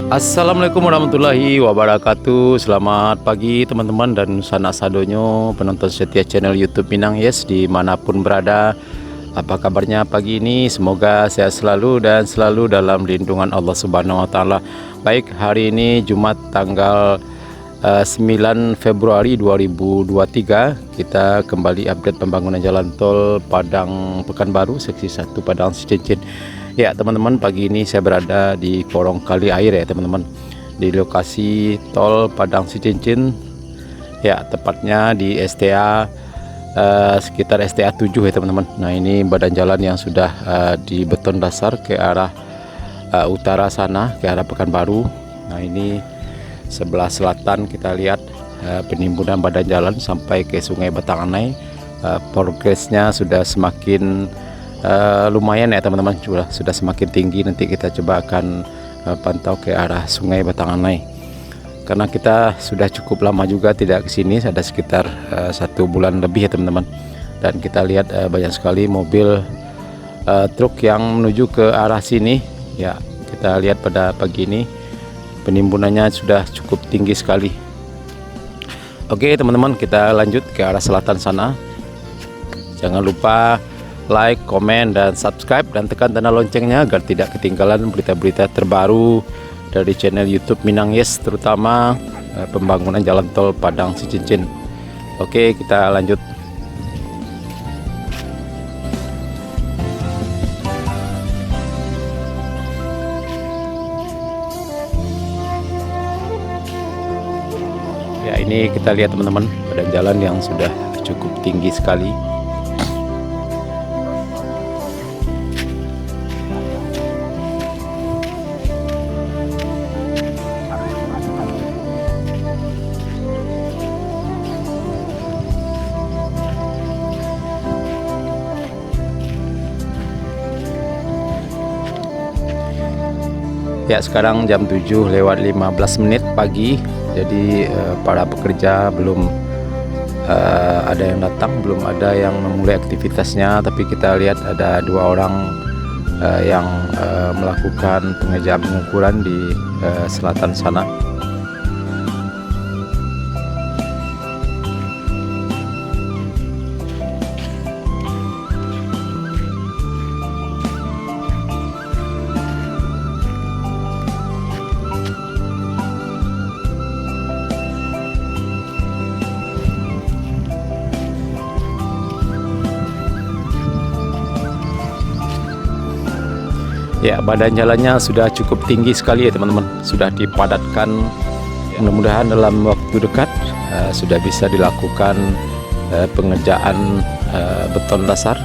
Assalamualaikum warahmatullahi wabarakatuh. Selamat pagi teman-teman dan sanak sadonyo penonton setia channel YouTube Minang Yes dimanapun berada. Apa kabarnya pagi ini? Semoga sehat selalu dan selalu dalam lindungan Allah Subhanahu Wa Taala. Baik, hari ini Jumat tanggal 9 Februari 2023 kita kembali update pembangunan jalan tol Padang Pekanbaru seksi 1 Padang Cincin. Ya teman-teman, pagi ini saya berada di Korong Kali Air ya teman-teman, di lokasi tol Padang Cincin. Ya tepatnya di STA sekitar STA 7 ya teman-teman. Nah ini badan jalan yang sudah di beton dasar ke arah utara sana, ke arah Pekanbaru. Nah ini sebelah selatan kita lihat penimbunan badan jalan sampai ke Sungai Batanganai. Progresnya sudah semakin lumayan ya teman-teman, sudah semakin tinggi. Nanti kita coba akan pantau ke arah Sungai Batanganai, karena kita sudah cukup lama juga tidak ke sini, ada sekitar 1 bulan lebih ya teman-teman. Dan kita lihat banyak sekali mobil truk yang menuju ke arah sini ya. Kita lihat pada pagi ini penimbunannya sudah cukup tinggi sekali. Oke teman-teman, kita lanjut ke arah selatan sana. Jangan lupa like, komen, dan subscribe, dan tekan tanda loncengnya agar tidak ketinggalan berita-berita terbaru dari channel YouTube Minang Yes, terutama pembangunan jalan tol Padang Cincin. Oke, kita lanjut. Ya, ini kita lihat teman-teman, badan jalan yang sudah cukup tinggi sekali. Ya, sekarang jam 7:15 pagi. Jadi para pekerja belum ada yang datang, belum ada yang memulai aktivitasnya. Tapi kita lihat ada 2 orang yang melakukan pengerjaan pengukuran di selatan sana. Ya, badan jalannya sudah cukup tinggi sekali ya teman-teman, sudah dipadatkan. Mudah-mudahan dalam waktu dekat sudah bisa dilakukan pengerjaan beton dasar.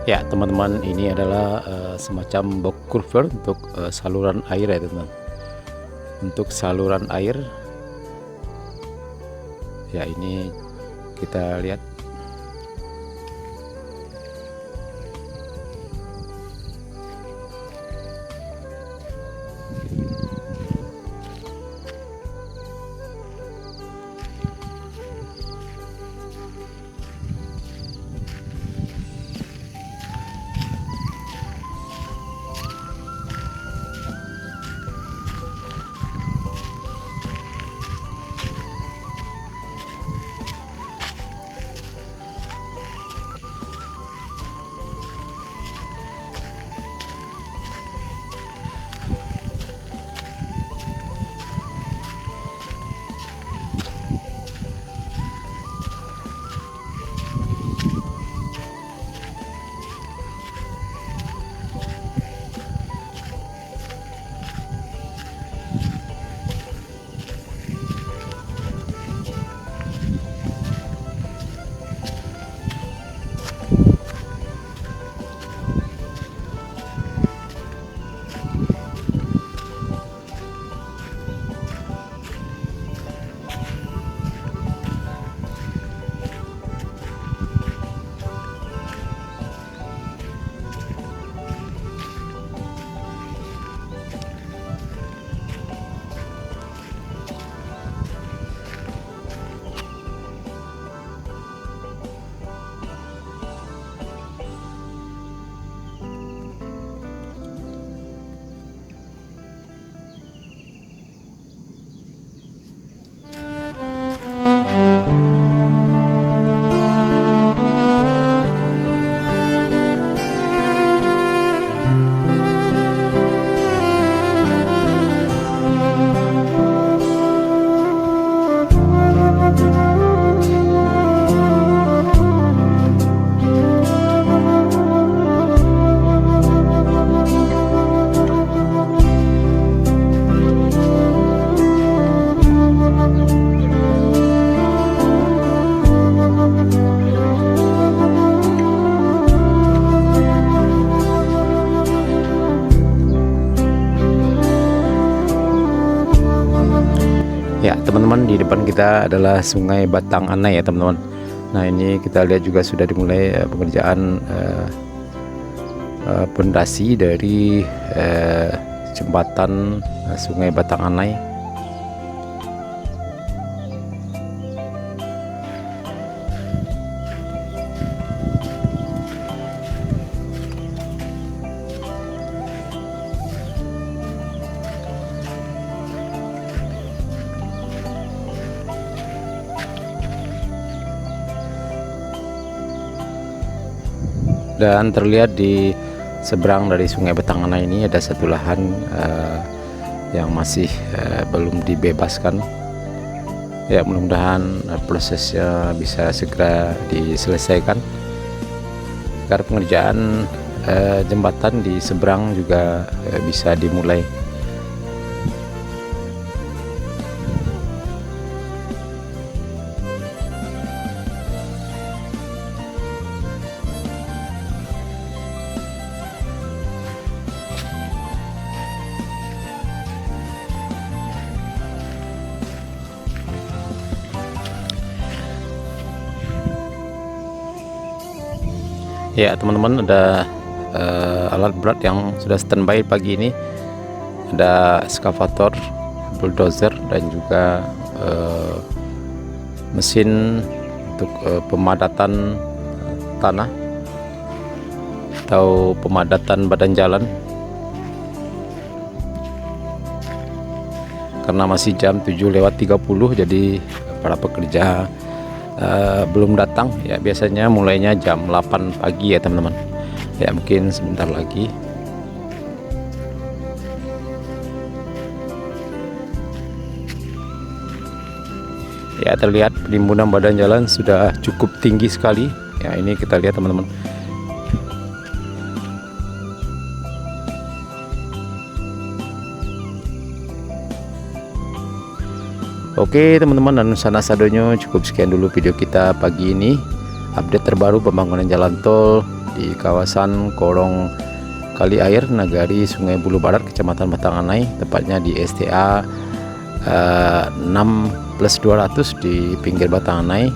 Ya teman-teman, ini adalah semacam box culvert untuk saluran air ya teman-teman. Untuk saluran air ya, ini kita lihat. Ya teman-teman, di depan kita adalah Sungai Batang Anai ya teman-teman. Nah ini kita lihat juga sudah dimulai pengerjaan pondasi dari jembatan Sungai Batang Anai. Dan terlihat di seberang dari Sungai Batang Anai ini ada satu lahan yang masih belum dibebaskan. Ya mudah-mudahan prosesnya bisa segera diselesaikan agar pengerjaan jembatan di seberang juga bisa dimulai. Ya teman-teman, ada alat berat yang sudah standby pagi ini. Ada ekskavator, bulldozer, dan juga mesin untuk pemadatan tanah atau pemadatan badan jalan. Karena masih jam 7:30, jadi para pekerja belum datang ya. Biasanya mulainya jam 8 pagi ya teman-teman. Ya mungkin sebentar lagi. Ya terlihat penimbunan badan jalan sudah cukup tinggi sekali. Ya ini kita lihat teman-teman. Oke teman-teman dan sanak sadonyo, cukup sekian dulu video kita pagi ini. Update terbaru pembangunan jalan tol di kawasan Kolong Kali Air Nagari Sungai Bulu Barat, Kecamatan Batanganai, tepatnya di STA 6+200 di pinggir Batanganai,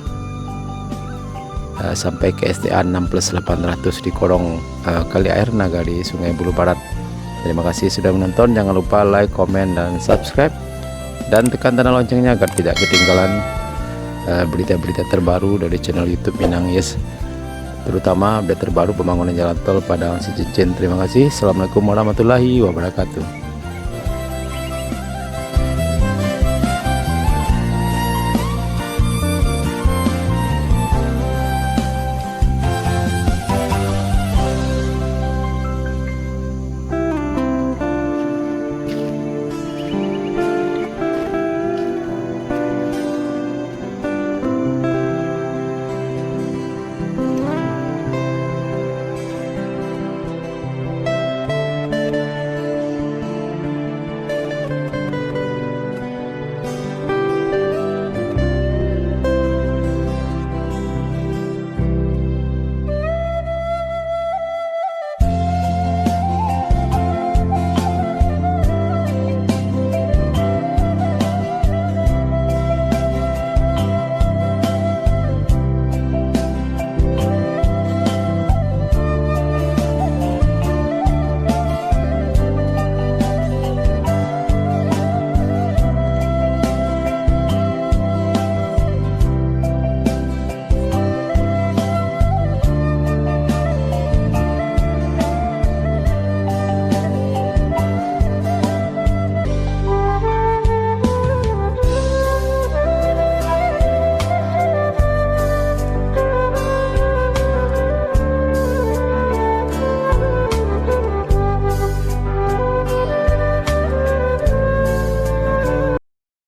sampai ke STA 6+800 di Kolong Kali Air Nagari Sungai Bulu Barat. Terima kasih sudah menonton. Jangan lupa like, komen, dan subscribe, dan tekan tanda loncengnya agar tidak ketinggalan berita-berita terbaru dari channel YouTube Minang Yes, terutama update terbaru pembangunan jalan tol Padang Cincin. Terima kasih. Assalamualaikum warahmatullahi wabarakatuh.